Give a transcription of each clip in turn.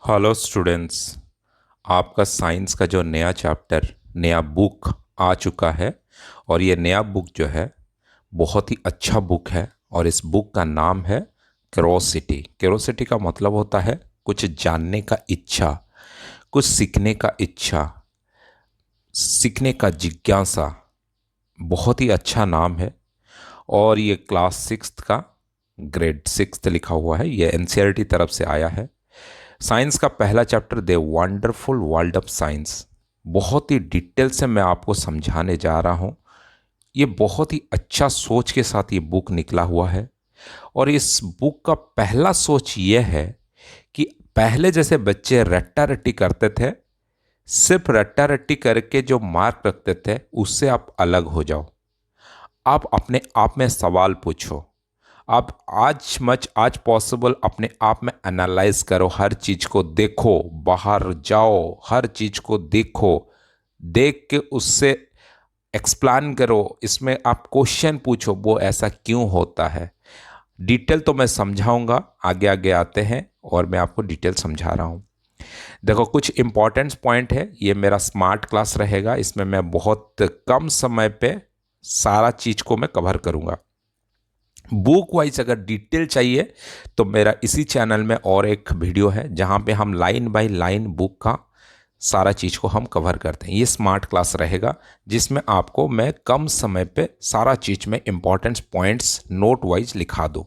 Hello students. आपका science का जो नया चैप्टर नया बुक आ चुका है। और ये नया बुक जो है बहुत ही अच्छा बुक है। और इस बुक का नाम है क्यूरोसिटी। क्यूरोसिटी का मतलब होता है कुछ जानने का इच्छा, कुछ सीखने का इच्छा, सीखने का जिज्ञासा। बहुत ही अच्छा नाम है। और ये क्लास सिक्स्थ का ग्रेड सिक्स्थ लिखा हुआ है। ये एनसीईआरटी तरफ से आया है। साइंस का पहला chapter the wonderful world of science. बहुत ही डिटेल से मैं आपको समझाने जा रहा हूँ। ये बहुत ही अच्छा सोच के साथ ये बुक निकला हुआ है। और इस बुक का पहला सोच ये है कि पहले जैसे बच्चे रट्टा रट्टी करते थे, सिर्फ रट्टा रट्टी करके जो मार्क रखते थे उससे आप अलग हो जाओ। आप अपने आप में सवाल पूछो। आप आज पॉसिबल अपने आप में एनालाइज करो, हर चीज को देखो, बाहर जाओ, हर चीज को देखो, देख के उससे एक्सप्लेन करो। इसमें आप क्वेश्चन पूछो, वो ऐसा क्यों होता है। डिटेल तो मैं समझाऊंगा, आगे आगे आते हैं और मैं आपको डिटेल समझा रहा हूँ। देखो, कुछ इंपॉर्टेंट पॉइंट है। ये मेरा स्मार्ट क्लास रहेगा, इसमें मैं बहुत कम समय पे सारा चीज को मैं कवर करूंगा। बुक वाइज अगर डिटेल चाहिए तो मेरा इसी चैनल में और एक वीडियो है जहाँ पे हम लाइन बाय लाइन बुक का सारा चीज़ को हम कवर करते हैं। ये स्मार्ट क्लास रहेगा जिसमें आपको मैं कम समय पे सारा चीज़ में इंपॉर्टेंट पॉइंट्स नोट वाइज लिखा दूँ।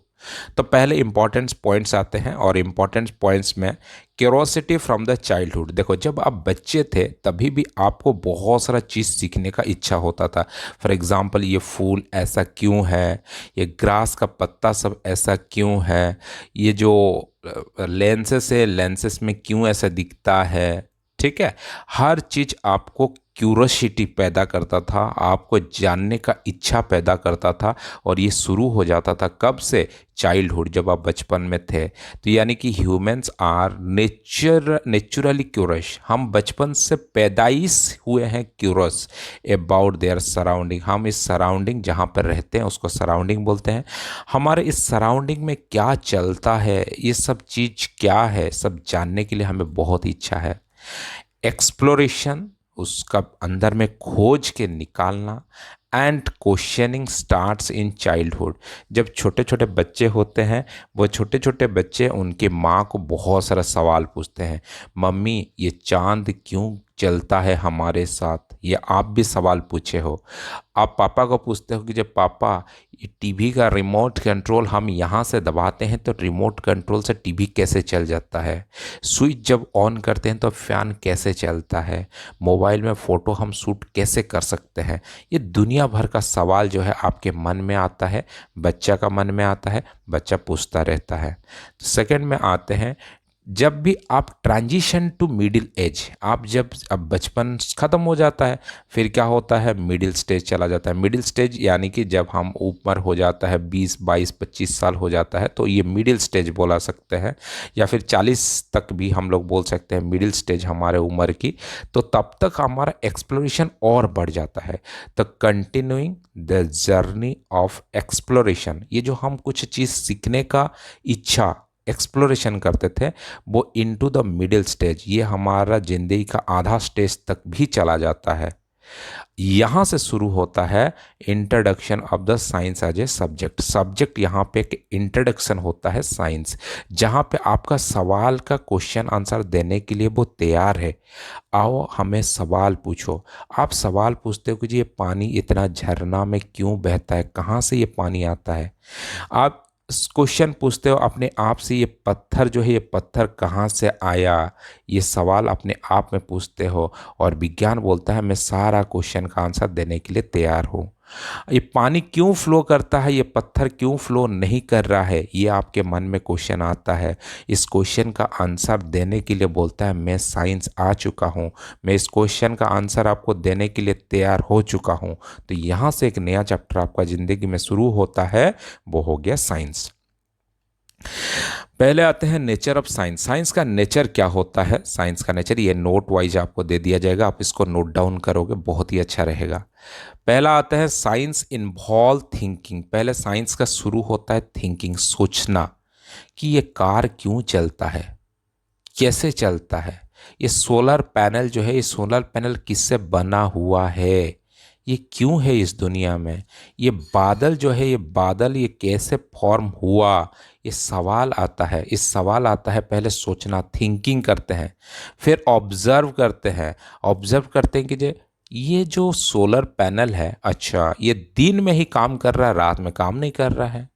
तो पहले इंपॉर्टेंट पॉइंट्स आते हैं और इंपॉर्टेंट पॉइंट्स में क्यूरोसिटी फ्रॉम द चाइल्डहुड। देखो, जब आप बच्चे थे तभी भी आपको बहुत सारा चीज़ सीखने का इच्छा होता था। फॉर एग्जांपल, ये फूल ऐसा क्यों है, ये ग्रास का पत्ता सब ऐसा क्यों है, ये जो लेंसेस है लेंसेस में क्यों ऐसा दिखता है। ठीक है। हर चीज आपको क्यूरोसिटी पैदा करता था, आपको जानने का इच्छा पैदा करता था। और ये शुरू हो जाता था कब से? चाइल्डहुड, जब आप बचपन में थे। तो यानी कि ह्यूमंस आर नेचुरली क्यूरस। हम बचपन से पैदाइश हुए हैं क्यूरस अबाउट देयर सराउंडिंग। हम इस सराउंडिंग जहाँ पर रहते हैं उसको सराउंडिंग बोलते हैं। हमारे इस सराउंडिंग में क्या चलता है, ये सब चीज़ क्या है, सब जानने के लिए हमें बहुत इच्छा है। एक्सप्लोरेशन, उसका अंदर में खोज के निकालना। And questioning starts in childhood. जब छोटे छोटे बच्चे होते हैं, वो छोटे छोटे बच्चे उनके माँ को बहुत सारा सवाल पूछते हैं। मम्मी, ये चांद क्यों चलता है हमारे साथ? ये आप भी सवाल पूछे हो। आप पापा को पूछते हो कि जब पापा, ये टीवी का रिमोट कंट्रोल हम यहाँ से दबाते हैं तो रिमोट कंट्रोल से टीवी कैसे चल जाता है? स्विच जब ऑन करते हैं तो फैन कैसे चलता है? मोबाइल में फ़ोटो हम शूट कैसे कर सकते हैं? ये दुनिया भर का सवाल जो है आपके मन में आता है, बच्चा का मन में आता है, बच्चा पूछता रहता है। तो सेकंड में आते हैं, जब भी आप ट्रांजिशन टू मिडिल एज, आप जब अब बचपन ख़त्म हो जाता है, फिर क्या होता है? मिडिल स्टेज चला जाता है। मिडिल स्टेज यानी कि जब हम ऊपर हो जाता है 20 22 25 साल हो जाता है तो ये मिडिल स्टेज बोला सकते हैं। या फिर 40 तक भी हम लोग बोल सकते हैं मिडिल स्टेज हमारे उम्र की। तो तब तक हमारा एक्सप्लोरेशन और बढ़ जाता है। तो continuing the journey of exploration, ये जो हम कुछ चीज़ सीखने का इच्छा एक्सप्लोरेशन करते थे, वो इनटू द मिडिल स्टेज, ये हमारा जिंदगी का आधा स्टेज तक भी चला जाता है। यहाँ से शुरू होता है introduction of the science as a subject. Subject यहाँ पे एक इंट्रोडक्शन होता है साइंस, जहाँ पे आपका सवाल का क्वेश्चन आंसर देने के लिए वो तैयार है। आओ हमें सवाल पूछो। आप सवाल पूछते हो कि जी ये पानी इतना झरना में क्यों बहता है, कहाँ से ये पानी आता है? आप क्वेश्चन पूछते हो अपने आप से, ये पत्थर जो है ये पत्थर कहाँ से आया? ये सवाल अपने आप में पूछते हो। और विज्ञान बोलता है मैं सारा क्वेश्चन का आंसर देने के लिए तैयार हूँ। ये पानी क्यों फ्लो करता है, ये पत्थर क्यों फ्लो नहीं कर रहा है, ये आपके मन में क्वेश्चन आता है। इस क्वेश्चन का आंसर देने के लिए बोलता है मैं साइंस आ चुका हूँ, मैं इस क्वेश्चन का आंसर आपको देने के लिए तैयार हो चुका हूँ। तो यहाँ से एक नया चैप्टर आपका ज़िंदगी में शुरू होता है, वो हो गया साइंस। पहले आते हैं नेचर ऑफ साइंस। साइंस का नेचर क्या होता है? साइंस का नेचर ये नोट वाइज आपको दे दिया जाएगा, आप इसको नोट डाउन करोगे बहुत ही अच्छा रहेगा। पहला आता है साइंस इन्वॉल्व थिंकिंग। पहले साइंस का शुरू होता है थिंकिंग, सोचना कि ये कार क्यों चलता है, कैसे चलता है, ये सोलर पैनल जो है, ये सोलर पैनल किससे बना हुआ है, ये क्यों है इस दुनिया में, ये बादल जो है, ये बादल ये कैसे फॉर्म हुआ, ये सवाल आता है। इस सवाल आता है, पहले सोचना, थिंकिंग करते हैं, फिर ऑब्जर्व करते हैं। ऑब्जर्व करते हैं कि ये जो सोलर पैनल है, अच्छा ये दिन में ही काम कर रहा है, रात में काम नहीं कर रहा है।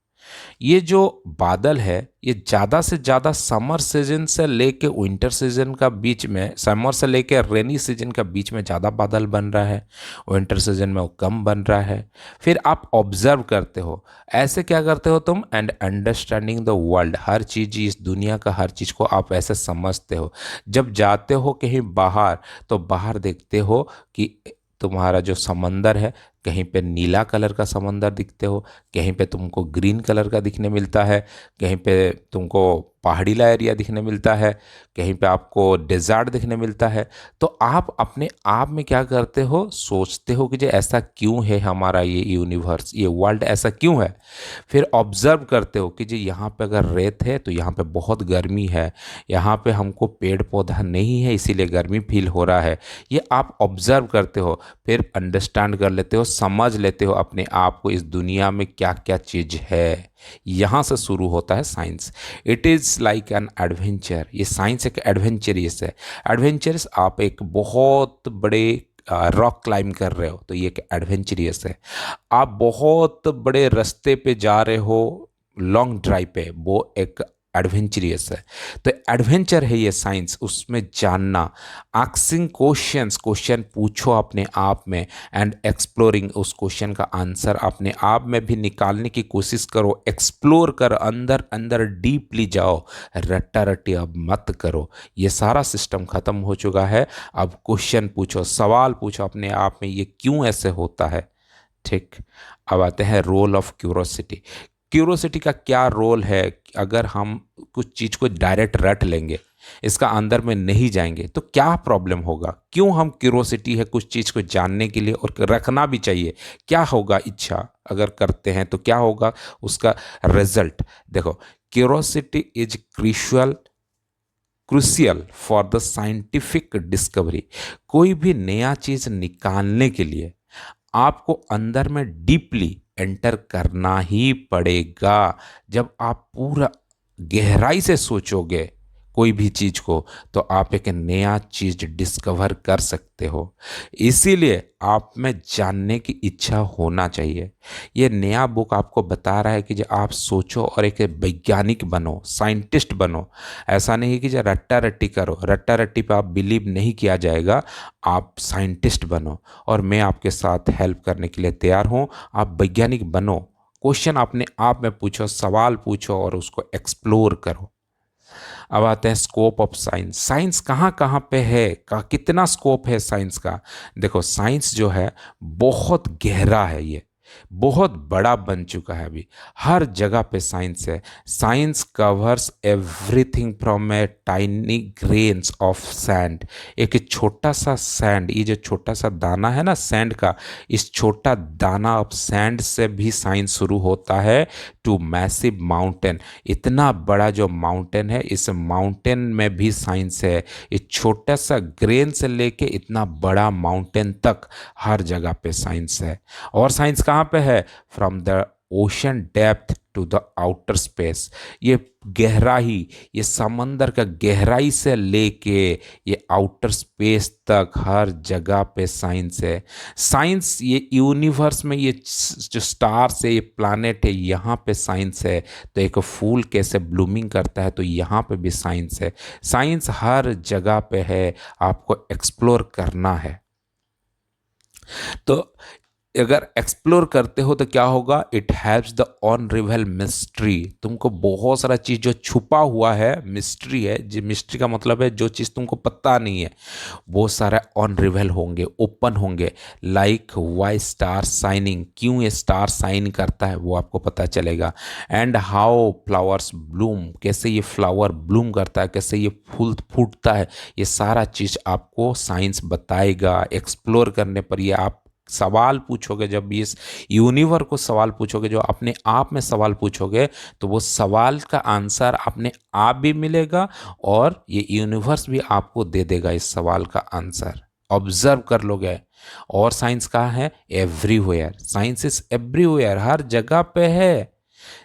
ये जो बादल है, ये ज़्यादा से ज़्यादा समर सीजन से लेके विंटर सीजन का बीच में, समर से लेके रेनी सीजन का बीच में ज़्यादा बादल बन रहा है, विंटर सीजन में वो कम बन रहा है। फिर आप ऑब्जर्व करते हो, ऐसे क्या करते हो तुम, एंड अंडरस्टैंडिंग द वर्ल्ड, हर चीज़, इस दुनिया का हर चीज़ को आप ऐसे समझते हो। जब जाते हो कहीं बाहर, तो बाहर देखते हो कि तुम्हारा जो समंदर है, कहीं पे नीला कलर का समंदर दिखते हो, कहीं पे तुमको ग्रीन कलर का दिखने मिलता है, कहीं पे तुमको पहाड़ीला एरिया दिखने मिलता है, कहीं पे आपको डेजर्ट दिखने मिलता है। तो आप अपने आप में क्या करते हो, सोचते हो कि जो ऐसा क्यों है, हमारा ये यूनिवर्स, ये वर्ल्ड ऐसा क्यों है। फिर ऑब्जर्व करते हो कि जी यहाँ पे अगर रेत है तो यहाँ पे बहुत गर्मी है, यहाँ पे हमको पेड़ पौधा नहीं है इसीलिए गर्मी फील हो रहा है। ये आप ऑब्जर्व करते हो, फिर अंडरस्टैंड कर लेते हो, समझ लेते हो अपने आप को, इस दुनिया में क्या क्या चीज़ है। यहाँ से शुरू होता है science. It is like an adventure, ये साइंस एक एडवेंचरियस है। एडवेंचरस, आप एक बहुत बड़े रॉक क्लाइंब कर रहे हो तो ये एक एडवेंचरियस है। आप बहुत बड़े रास्ते पे जा रहे हो, लॉन्ग ड्राइव पे, वो एक एडवेंचरियस है। तो एडवेंचर है ये साइंस, उसमें जानना, आस्किंग क्वेश्चंस, क्वेश्चन पूछो अपने आप में, एंड एक्सप्लोरिंग, उस क्वेश्चन का आंसर अपने आप में भी निकालने की कोशिश करो, एक्सप्लोर कर, अंदर अंदर डीपली जाओ, रट्टा रट्टी अब मत करो। ये सारा सिस्टम ख़त्म हो चुका है। अब क्वेश्चन पूछो, सवाल पूछो अपने आप में, ये क्यों ऐसे होता है। ठीक, अब आते हैं रोल ऑफ क्यूरोसिटी। क्यूरोसिटी का क्या रोल है, अगर हम कुछ चीज़ को डायरेक्ट रट लेंगे, इसका अंदर में नहीं जाएंगे तो क्या प्रॉब्लम होगा, क्यों हम क्यूरोसिटी है कुछ चीज़ को जानने के लिए, और रखना भी चाहिए। क्या होगा, इच्छा अगर करते हैं तो क्या होगा उसका रिजल्ट। देखो, curiosity is crucial for the scientific discovery. कोई भी नया चीज़ निकालने के लिए आपको अंदर में डीपली एंटर करना ही पड़ेगा। जब आप पूरा गहराई से सोचोगे कोई भी चीज़ को, तो आप एक नया चीज़ डिस्कवर कर सकते हो। इसीलिए आप में जानने की इच्छा होना चाहिए। ये नया बुक आपको बता रहा है कि जो आप सोचो और एक वैज्ञानिक बनो, साइंटिस्ट बनो। ऐसा नहीं कि जो रट्टा रट्टी करो, रट्टा रट्टी पे आप बिलीव नहीं किया जाएगा। आप साइंटिस्ट बनो, और मैं आपके साथ हेल्प करने के लिए तैयार हूँ। आप वैज्ञानिक बनो, क्वेश्चन अपने आप में पूछो, सवाल पूछो और उसको एक्सप्लोर करो। अब आते हैं स्कोप ऑफ साइंस। साइंस कहाँ कहाँ पे है, कितना स्कोप है साइंस का। देखो, साइंस जो है बहुत गहरा है, ये बहुत बड़ा बन चुका है अभी। हर जगह पे साइंस है। Science covers everything from a tiny grains of sand. एक छोटा सा सैंड, ये जो छोटा सा दाना है ना सैंड का, इस छोटा दाना ऑफ सैंड से भी साइंस शुरू होता है, टू मैसिव माउंटेन। इतना बड़ा जो माउंटेन है, इस माउंटेन में भी साइंस है। इस छोटा सा ग्रेन से लेके इतना बड़ा माउंटेन तक हर जगह पे साइंस है। और साइंस कहाँ पे है, from the ocean depth to the outer space. ये गहराई, ये समंदर का गहराई से लेके ये आउटर स्पेस तक हर जगह पे साइंस है। साइंस, ये यूनिवर्स में ये जो स्टार्स है, ये प्लैनेट है, यहाँ पे साइंस है। तो एक फूल कैसे ब्लूमिंग करता है, तो यहाँ पे भी साइंस है। साइंस हर जगह पे है, आपको एक्सप्लोर करना है। तो अगर एक्सप्लोर करते हो तो क्या होगा, it helps the on रिवेल mystery. तुमको बहुत सारा चीज़ जो छुपा हुआ है, मिस्ट्री है जी, मिस्ट्री का मतलब है जो चीज़ तुमको पता नहीं है, वो सारा ऑन रिवेल होंगे, ओपन होंगे। लाइक वाई स्टार साइनिंग, क्यों ये स्टार साइन करता है वो आपको पता चलेगा। एंड हाउ फ्लावर्स ब्लूम, कैसे ये फ्लावर ब्लूम करता है, कैसे ये फूल फूटता है, ये सारा चीज़ आपको साइंस बताएगा। एक्सप्लोर करने पर ये आप सवाल पूछोगे, जब भी इस यूनिवर्स को सवाल पूछोगे, जो अपने आप में सवाल पूछोगे, तो वो सवाल का आंसर अपने आप भी मिलेगा और ये यूनिवर्स भी आपको दे देगा इस सवाल का आंसर। ऑब्जर्व कर लोगे। और साइंस कहाँ है? एवरीवेयर। साइंस इज एवरीवेयर, हर जगह पे है।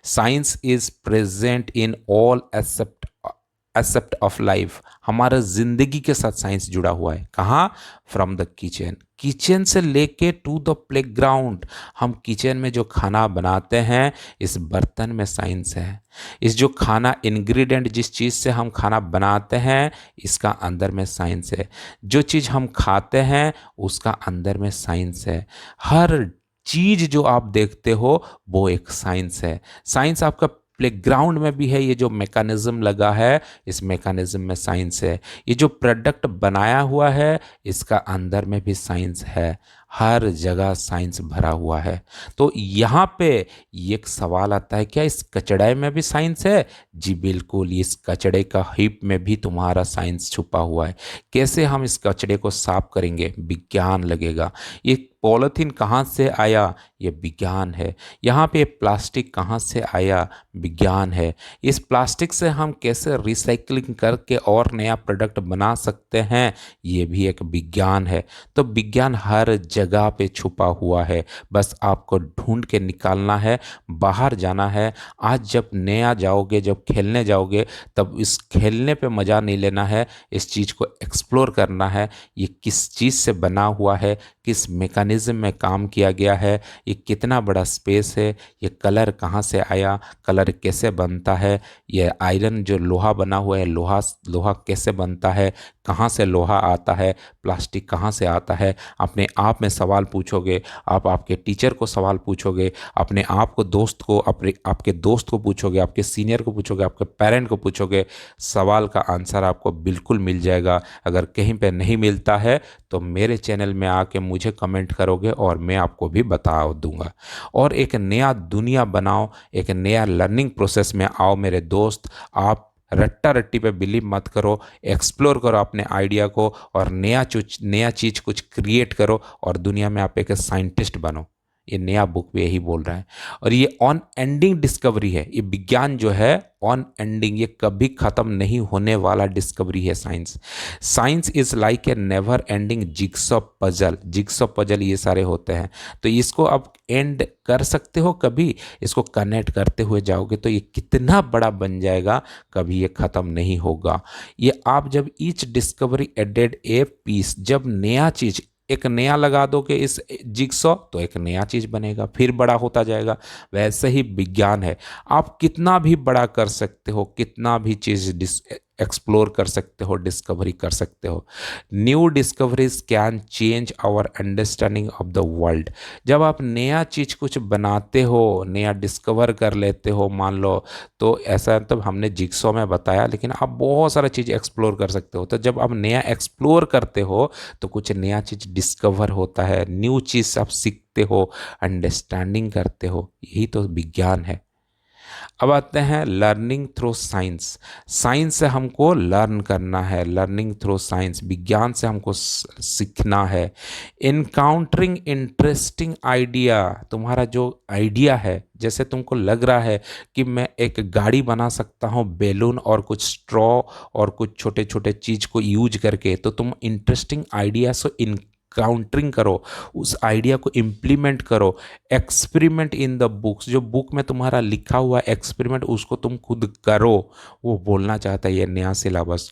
Science is present in all accept of life. हमारा जिंदगी के साथ साइंस जुड़ा हुआ है। कहाँ? फ्रॉम द किचन, किचन से लेके टू द प्लेग्राउंड। हम किचन में जो खाना बनाते हैं, इस बर्तन में साइंस है। इस जो खाना इंग्रेडिएंट, जिस चीज़ से हम खाना बनाते हैं, इसका अंदर में साइंस है। जो चीज़ हम खाते हैं, उसका अंदर में साइंस है। हर चीज़ जो आप देखते हो, वो एक साइंस है। साइंस आपका प्लेग्राउंड में भी है। ये जो मैकेनिज्म लगा है, इस मैकेनिज्म में साइंस है। ये जो प्रोडक्ट बनाया हुआ है, इसका अंदर में भी साइंस है। हर जगह साइंस भरा हुआ है। तो यहाँ पे ये एक सवाल आता है, क्या इस कचड़े में भी साइंस है? जी बिल्कुल, इस कचड़े का हिप में भी तुम्हारा साइंस छुपा हुआ है। कैसे हम इस कचड़े को साफ करेंगे? विज्ञान लगेगा। ये पॉलीथीन कहाँ से आया? ये विज्ञान है। यहाँ पे प्लास्टिक कहाँ से आया? विज्ञान है। इस प्लास्टिक से हम कैसे रिसाइकलिंग करके और नया प्रोडक्ट बना सकते हैं? ये भी एक विज्ञान है। तो विज्ञान हर जगह पे छुपा हुआ है, बस आपको ढूंढ के निकालना है, बाहर जाना है। आज जब नया जाओगे, जब खेलने जाओगे, तब इस खेलने पे मज़ा नहीं लेना है, इस चीज़ को एक्सप्लोर करना है। ये किस चीज़ से बना हुआ है, किस मैकेनिज्म में काम किया गया है, ये कितना बड़ा स्पेस है, ये कलर कहाँ से आया, कलर कैसे बनता है, ये आयरन जो लोहा बना हुआ है, लोहा लोहा कैसे बनता है, कहाँ से लोहा आता है, प्लास्टिक कहाँ से आता है। अपने आप में सवाल पूछोगे, आप आपके टीचर को सवाल पूछोगे, अपने आप को दोस्त को, अपने आपके दोस्त को पूछोगे, आपके सीनियर को पूछोगे, आपके पेरेंट को पूछोगे, सवाल का आंसर आपको बिल्कुल मिल जाएगा। अगर कहीं पे नहीं मिलता है तो मेरे चैनल में आके मुझे कमेंट करोगे और मैं आपको भी बता दूंगा। और एक नया दुनिया बनाओ, एक नया लर्निंग प्रोसेस में आओ मेरे दोस्त। आप रट्टा रट्टी पे बिलीव मत करो, एक्सप्लोर करो अपने आइडिया को और नया चीज़ कुछ क्रिएट करो और दुनिया में आप एक साइंटिस्ट बनो। ये नया बुक भी यही बोल रहा है। और ये ऑन एंडिंग डिस्कवरी है। ये विज्ञान जो है ऑन एंडिंग, ये कभी ख़त्म नहीं होने वाला डिस्कवरी है science. Science is like a never ending jigsaw puzzle. Jigsaw puzzle ये सारे होते हैं, तो इसको आप एंड कर सकते हो कभी। इसको कनेक्ट करते हुए जाओगे तो ये कितना बड़ा बन जाएगा, कभी ये ख़त्म नहीं होगा। ये आप जब each discovery added a piece, जब नया चीज़ एक नया लगा दो कि इस जिक्सॉ, तो एक नया चीज़ बनेगा, फिर बड़ा होता जाएगा। वैसे ही विज्ञान है। आप कितना भी बड़ा कर सकते हो, कितना भी चीज़ एक्सप्लोर कर सकते हो, डिस्कवरी कर सकते हो। New discoveries can change our understanding of the world. जब आप नया चीज़ कुछ बनाते हो, नया डिस्कवर कर लेते हो, मान लो, तो ऐसा तब हमने जिक्सॉ में बताया, लेकिन आप बहुत सारा चीज़ एक्सप्लोर कर सकते हो। तो जब आप नया एक्सप्लोर करते हो तो कुछ नया चीज़ डिस्कवर होता है, न्यू चीज़ आप सीखते हो, अंडरस्टैंडिंग करते हो। यही तो विज्ञान है। अब आते हैं लर्निंग थ्रू साइंस। साइंस से हमको लर्न करना है, लर्निंग थ्रू साइंस, विज्ञान से हमको सीखना है। इनकाउंटरिंग इंटरेस्टिंग आइडिया, तुम्हारा जो आइडिया है, जैसे तुमको लग रहा है कि मैं एक गाड़ी बना सकता हूँ बैलून और कुछ स्ट्रॉ और कुछ छोटे छोटे चीज़ को यूज करके, तो तुम इंटरेस्टिंग आइडिया से काउंटरिंग करो, उस आइडिया को इम्प्लीमेंट करो। एक्सपेरिमेंट इन द बुक्स, जो बुक में तुम्हारा लिखा हुआ एक्सपेरिमेंट, उसको तुम खुद करो। वो बोलना चाहता है ये नया सिलेबस।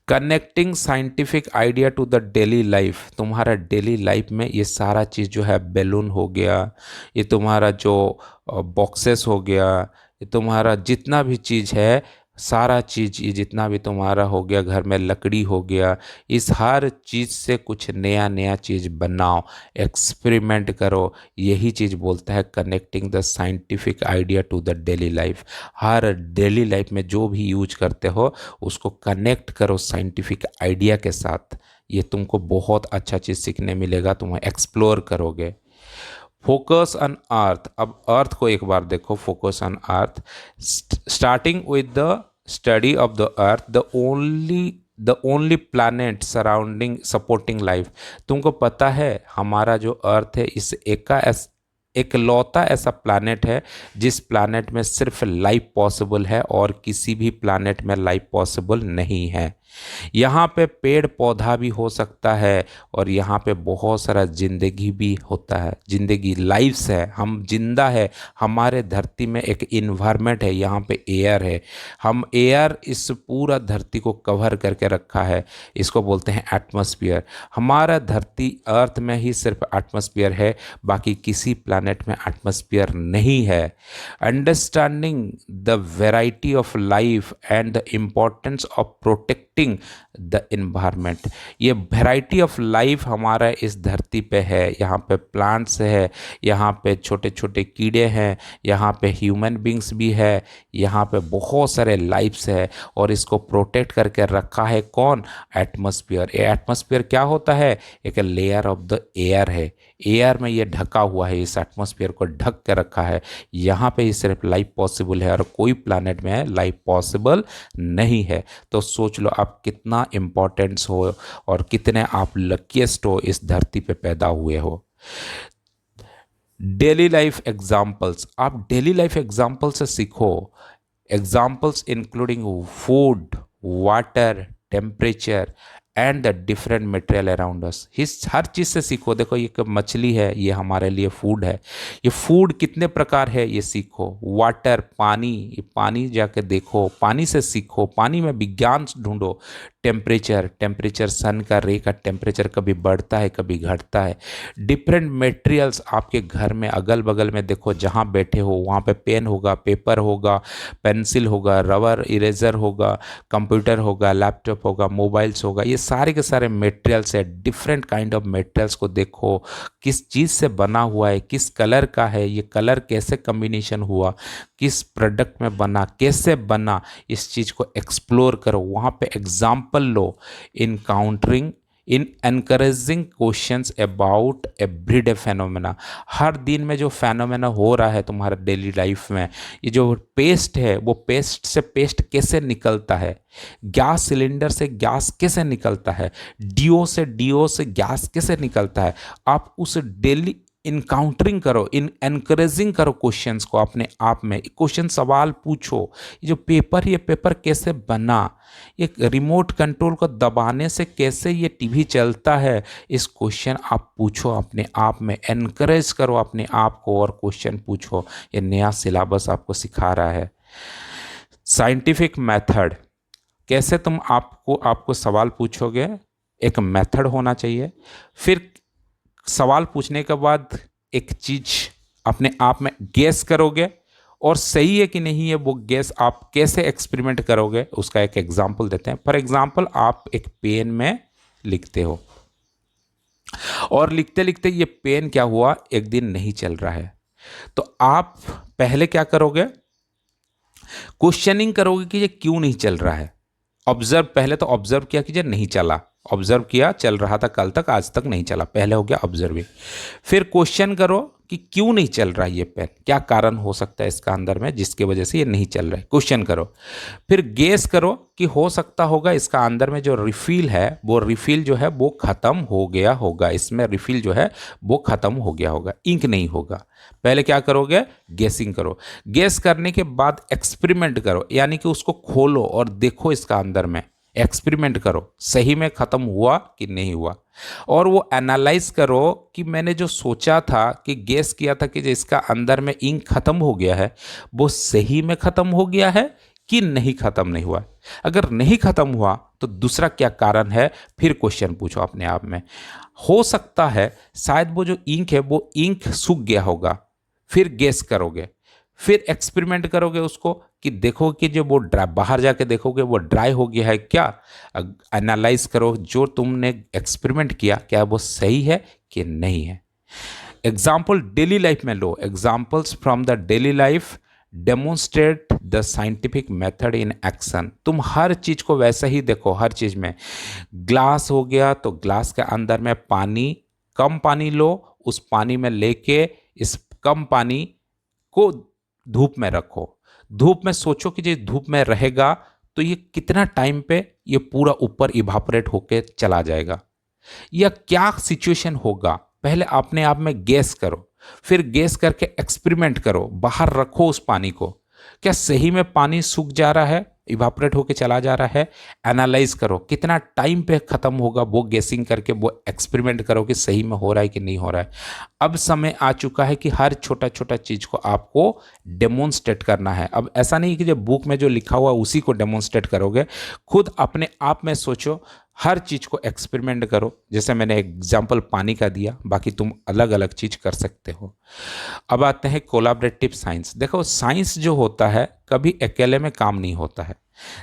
Connecting scientific idea to the daily life, तुम्हारा डेली लाइफ में ये सारा चीज़ जो है, बैलून हो गया, ये तुम्हारा जो बॉक्सेस हो गया, ये तुम्हारा जितना भी चीज़ है, सारा चीज़, ये जितना भी तुम्हारा हो गया, घर में लकड़ी हो गया, इस हर चीज़ से कुछ नया नया चीज़ बनाओ, एक्सपेरिमेंट करो। यही चीज़ बोलता है connecting the scientific idea to the daily life. हर डेली लाइफ में जो भी यूज करते हो, उसको कनेक्ट करो साइंटिफिक आइडिया के साथ। ये तुमको बहुत अच्छा चीज़ सीखने मिलेगा, तुम एक्सप्लोर करोगे। फोकस ऑन अर्थ, अब अर्थ को एक बार देखो। Focus on earth, starting with the study of the earth, the only the only planet surrounding supporting life. तुमको पता है हमारा जो अर्थ है इस एकलौता ऐसा प्लैनेट है जिस प्लैनेट में सिर्फ लाइफ पॉसिबल है और किसी भी प्लैनेट में लाइफ पॉसिबल नहीं है। यहाँ पे पेड़ पौधा भी हो सकता है और यहाँ पे बहुत सारा जिंदगी भी होता है, जिंदगी लाइफ्स है, हम जिंदा है। हमारे धरती में एक इन्वायरमेंट है, यहाँ पे एयर है, हम एयर इस पूरा धरती को कवर करके रखा है, इसको बोलते हैं एटमॉस्फेयर। हमारा धरती अर्थ में ही सिर्फ एटमॉस्फेयर है, बाकी किसी प्लैनेट में एटमॉस्फेयर नहीं है। Understanding the variety of life and the importance of protecting the environment. ये वैरायटी ऑफ लाइफ हमारा इस धरती पे है, यहाँ पे प्लांट्स है, यहाँ पे छोटे छोटे कीड़े हैं, यहाँ पे ह्यूमन बींग्स भी है, यहाँ पे बहुत सारे लाइफ्स है और इसको प्रोटेक्ट करके रखा है कौन? एटमॉस्फेयर। ये एटमॉस्फेयर क्या होता है? एक लेयर ऑफ द एयर है, एयर में ये ढका हुआ है, इस एटमॉस्फेयर को ढक के रखा है। यहाँ पे ही सिर्फ लाइफ पॉसिबल है और कोई प्लैनेट में लाइफ पॉसिबल नहीं है। तो सोच लो आप कितना इम्पोर्टेंस हो और कितने आप लकीस्ट हो इस धरती पे पैदा हुए हो। डेली लाइफ एग्जाम्पल्स, आप डेली लाइफ एग्जाम्पल से सीखो। Examples including food, water, temperature and the different material around us. इस हर चीज़ से सीखो। देखो ये मछली है, ये हमारे लिए फूड है, ये फूड कितने प्रकार है ये सीखो। वाटर, पानी, ये पानी जाके देखो, पानी से सीखो, पानी में विज्ञान ढूंढो। टेम्परेचर, टेम्परेचर सन का रे का टेम्परेचर कभी बढ़ता है कभी घटता है। डिफरेंट मटेरियल्स आपके घर में अगल बगल में देखो, जहाँ बैठे हो वहाँ पे पेन होगा, पेपर होगा, पेंसिल होगा, रबर इरेजर होगा, कंप्यूटर होगा, लैपटॉप होगा, मोबाइल्स होगा, ये सारे के सारे मटेरियल्स है। डिफरेंट काइंड ऑफ मटेरियल्स को देखो, किस चीज़ से बना हुआ है, किस कलर का है, ये कलर कैसे कम्बिनेशन हुआ, किस प्रोडक्ट में बना, कैसे बना, इस चीज़ को एक्सप्लोर करो, वहाँ पे एग्जाम्पल लो। Encountering in encouraging questions about everyday phenomena. हर दिन में जो फेनोमेना हो रहा है तुम्हारे डेली लाइफ में, ये जो पेस्ट है वो पेस्ट से पेस्ट कैसे निकलता है, गैस सिलेंडर से गैस कैसे निकलता है, डीओ से गैस कैसे निकलता है, आप उस डेली इनकाउंटरिंग करो, इन एनकरेजिंग करो क्वेश्चंस को अपने आप में। क्वेश्चन सवाल पूछो, ये जो पेपर, ये पेपर कैसे बना, ये रिमोट कंट्रोल को दबाने से कैसे ये टीवी चलता है, इस क्वेश्चन आप पूछो अपने आप में, एनकरेज करो अपने आप को और क्वेश्चन पूछो। ये नया सिलेबस आपको सिखा रहा है। साइंटिफिक मेथड, कैसे तुम आपको सवाल पूछोगे, एक मेथड होना चाहिए। फिर सवाल पूछने के बाद एक चीज अपने आप में गेस करोगे और सही है कि नहीं है वो गेस आप कैसे एक्सपेरिमेंट करोगे, उसका एक एग्जांपल देते हैं। फॉर एग्जांपल आप एक पेन में लिखते हो और लिखते लिखते ये पेन क्या हुआ, एक दिन नहीं चल रहा है, तो आप पहले क्या करोगे, क्वेश्चनिंग करोगे कि ये क्यों नहीं चल रहा है। ऑब्जर्व, पहले तो ऑब्जर्व किया कि ये नहीं चला, ऑब्जर्व किया, चल रहा था कल तक, आज तक नहीं चला, पहले हो गया ऑब्जर्विंग। फिर क्वेश्चन करो कि क्यों नहीं चल रहा है ये पेन, क्या कारण हो सकता है इसका अंदर में जिसकी वजह से ये नहीं चल रहा है, क्वेश्चन करो। फिर गेस करो कि हो सकता होगा इसका अंदर में जो रिफिल है वो रिफिल जो है वो ख़त्म हो गया होगा, इसमें रिफिल जो है वो ख़त्म हो गया होगा, इंक नहीं होगा। पहले क्या करोगे, गेसिंग करो। गेस करने के बाद एक्सपेरिमेंट करो, यानी कि उसको खोलो और देखो इसका अंदर में, एक्सपेरिमेंट करो सही में ख़त्म हुआ कि नहीं हुआ। और वो एनालाइज करो कि मैंने जो सोचा था कि गेस किया था कि इसका अंदर में इंक ख़त्म हो गया है, वो सही में ख़त्म हो गया है कि नहीं, ख़त्म नहीं हुआ। अगर नहीं ख़त्म हुआ तो दूसरा क्या कारण है, फिर क्वेश्चन पूछो अपने आप में। हो सकता है शायद वो जो इंक है वो इंक सूख गया होगा, फिर गेस करोगे, फिर एक्सपेरिमेंट करोगे उसको कि देखो कि जो वो बाहर जाके देखोगे वो ड्राई हो गया है क्या, एनालाइज करो जो तुमने एक्सपेरिमेंट किया क्या वो सही है कि नहीं है। एग्जाम्पल डेली लाइफ में लो, examples from the daily life demonstrate the scientific method in action. तुम हर चीज़ को वैसे ही देखो, हर चीज़ में ग्लास हो गया तो ग्लास के अंदर में पानी, कम पानी लो, उस पानी में लेके इस कम पानी को धूप में रखो, धूप में सोचो कि जो धूप में रहेगा तो ये कितना टाइम पे ये पूरा ऊपर इवापोरेट होके चला जाएगा, या क्या सिचुएशन होगा, पहले अपने आप में गैस करो, फिर गैस करके एक्सपेरिमेंट करो, बाहर रखो उस पानी को, क्या सही में पानी सूख जा रहा है, इवापोरेट होके चला जा रहा है, एनालाइज करो कितना टाइम पे खत्म होगा, वो गेसिंग करके वो एक्सपेरिमेंट करो कि सही में हो रहा है कि नहीं हो रहा है। अब समय आ चुका है कि हर छोटा छोटा चीज को आपको डेमोन्स्ट्रेट करना है। अब ऐसा नहीं कि जो बुक में जो लिखा हुआ उसी को डेमोन्स्ट्रेट करोगे, खुद अपने आप में सोचो, हर चीज को एक्सपेरिमेंट करो। जैसे मैंने एग्जांपल पानी का दिया, बाकी तुम अलग अलग चीज कर सकते हो। अब आते हैं कोलैबोरेटिव साइंस। देखो साइंस जो होता है कभी अकेले में काम नहीं होता है,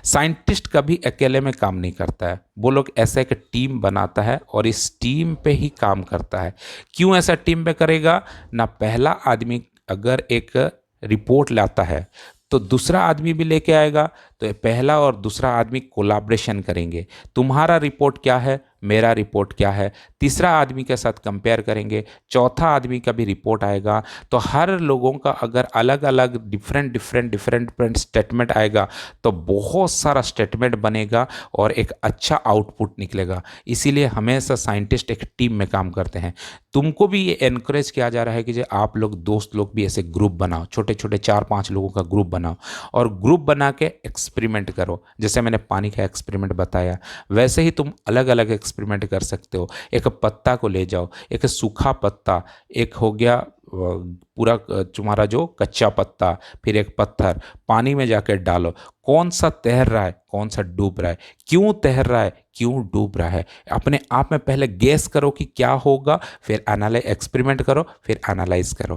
साइंटिस्ट कभी अकेले में काम नहीं करता है, वो लोग ऐसा एक टीम बनाता है और इस टीम पे ही काम करता है। क्यों ऐसा टीम पे करेगा ना, पहला आदमी अगर एक रिपोर्ट लाता है तो दूसरा आदमी भी लेके आएगा, तो ये पहला और दूसरा आदमी कोलैबोरेशन करेंगे, तुम्हारा रिपोर्ट क्या है, मेरा रिपोर्ट क्या है, तीसरा आदमी के साथ कंपेयर करेंगे, चौथा आदमी का भी रिपोर्ट आएगा, तो हर लोगों का अगर अलग अलग डिफरेंट स्टेटमेंट आएगा तो बहुत सारा स्टेटमेंट बनेगा और एक अच्छा आउटपुट निकलेगा। इसीलिए हमेशा साइंटिस्ट एक टीम में काम करते हैं। तुमको भी ये एनकरेज किया जा रहा है कि जो आप लोग दोस्त लोग भी ऐसे ग्रुप बनाओ, छोटे छोटे 4-5 लोगों का ग्रुप बनाओ और ग्रुप बना के एक्सपेरिमेंट करो। जैसे मैंने पानी का एक्सपेरिमेंट बताया, वैसे ही तुम अलग अलग एक्सपेरिमेंट कर सकते हो। एक पत्ता को ले जाओ, एक सूखा पत्ता, एक हो गया पूरा तुम्हारा जो कच्चा पत्ता, फिर एक पत्थर, पानी में जाकर डालो, कौन सा तैर रहा है, कौन सा डूब रहा है, क्यों तैर रहा है, क्यों डूब रहा है, अपने आप में पहले गेस करो कि क्या होगा, फिर एक्सपेरिमेंट करो, फिर एनालाइज करो।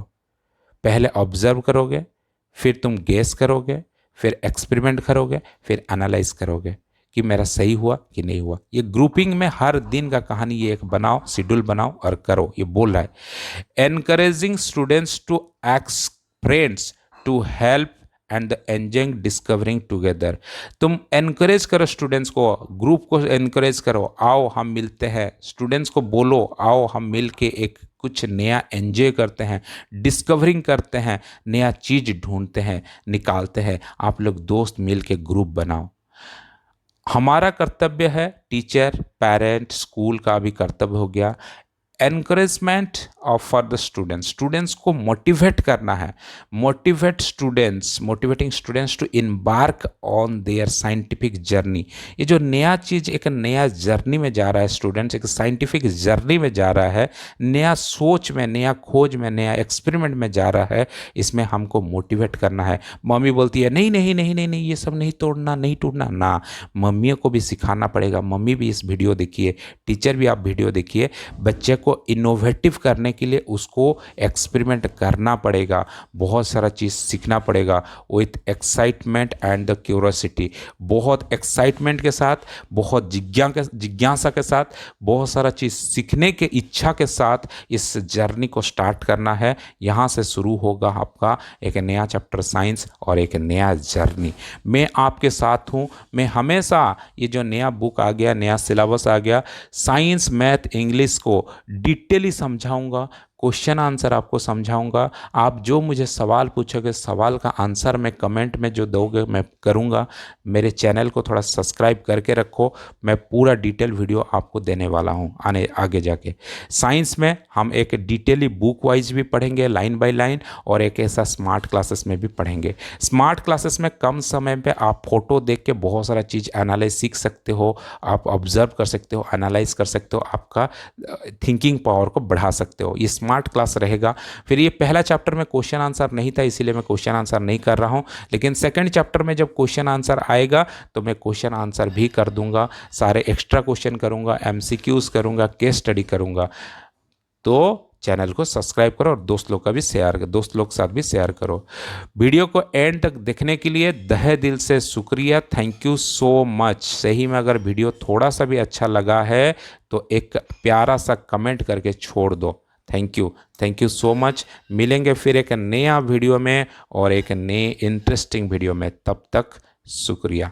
पहले ऑब्जर्व करोगे, फिर तुम गेस करोगे, फिर एक्सपेरिमेंट करोगे, फिर एनालाइज करोगे कि मेरा सही हुआ कि नहीं हुआ। ये ग्रुपिंग में हर दिन का कहानी ये एक बनाओ, शेड्यूल बनाओ और करो। ये बोल रहा है encouraging students to ex friends to help and the enjoying discovering together. तुम एनकरेज करो स्टूडेंट्स को, ग्रुप को एनकरेज करो, आओ हम मिलते हैं, स्टूडेंट्स को बोलो आओ हम मिल के एक कुछ नया एंजॉय करते हैं, डिस्कवरिंग करते हैं, नया चीज ढूंढते हैं, निकालते हैं। आप लोग दोस्त मिल के ग्रुप बनाओ। हमारा कर्तव्य है, टीचर, पेरेंट, स्कूल का भी कर्तव्य हो गया, encouragement of for the students. Students को मोटिवेट करना है, motivating students to embark on their scientific journey. ये जो नया चीज़ एक नया जर्नी में जा रहा है, स्टूडेंट्स एक साइंटिफिक जर्नी में जा रहा है, नया सोच में, नया खोज में, नया एक्सपेरिमेंट में जा रहा है, इसमें हमको मोटिवेट करना है। मम्मी बोलती है नहीं नहीं नहीं नहीं नहीं ये सब नहीं तोड़ना, नहीं टूटना ना, मम्मियों को भी सिखाना पड़ेगा। मम्मी भी इस वीडियो देखिए, टीचर भी आप वीडियो देखिए, बच्चे को इनोवेटिव करने के लिए उसको एक्सपेरिमेंट करना पड़ेगा, बहुत सारा चीज़ सीखना पड़ेगा with excitement and the curiosity. बहुत एक्साइटमेंट के साथ, बहुत जिज्ञासा के साथ, बहुत सारा चीज़ सीखने के इच्छा के साथ इस जर्नी को स्टार्ट करना है। यहाँ से शुरू होगा आपका एक नया चैप्टर साइंस और एक नया जर्नी। मैं आपके साथ हूँ। मैं हमेशा ये जो नया बुक आ गया, नया सिलेबस आ गया, साइंस, मैथ, इंग्लिश को डिटेली समझाऊंगा, क्वेश्चन आंसर आपको समझाऊंगा। आप जो मुझे सवाल पूछोगे, सवाल का आंसर मैं कमेंट में जो दोगे मैं करूंगा। मेरे चैनल को थोड़ा सब्सक्राइब करके रखो, मैं पूरा डिटेल वीडियो आपको देने वाला हूं आगे जाके। साइंस में हम एक डिटेली बुक वाइज भी पढ़ेंगे, लाइन बाय लाइन, और एक ऐसा स्मार्ट क्लासेस में भी पढ़ेंगे। स्मार्ट क्लासेस में कम समय पे आप फोटो देख के बहुत सारा चीज़ एनालाइज सीख सकते हो, आप ऑब्जर्व कर सकते हो, एनालाइज कर सकते हो, आपका थिंकिंग पावर को बढ़ा सकते हो। ये स्मार्ट क्लास रहेगा। फिर ये पहला चैप्टर में क्वेश्चन आंसर नहीं था, इसीलिए मैं क्वेश्चन आंसर नहीं कर रहा हूं, लेकिन सेकंड चैप्टर में जब क्वेश्चन आंसर आएगा तो मैं क्वेश्चन आंसर भी कर दूंगा, सारे एक्स्ट्रा क्वेश्चन करूंगा, एमसीक्यूज करूंगा, केस स्टडी करूंगा। तो चैनल को सब्सक्राइब करो और दोस्त लोग के साथ भी शेयर करो। वीडियो को एंड तक देखने के लिए तहे दिल से शुक्रिया, थैंक यू सो मच। सही में अगर वीडियो थोड़ा सा भी अच्छा लगा है तो एक प्यारा सा कमेंट करके छोड़ दो। Thank you so much. मिलेंगे फिर एक नया वीडियो में और एक नए इंटरेस्टिंग वीडियो में, तब तक शुक्रिया।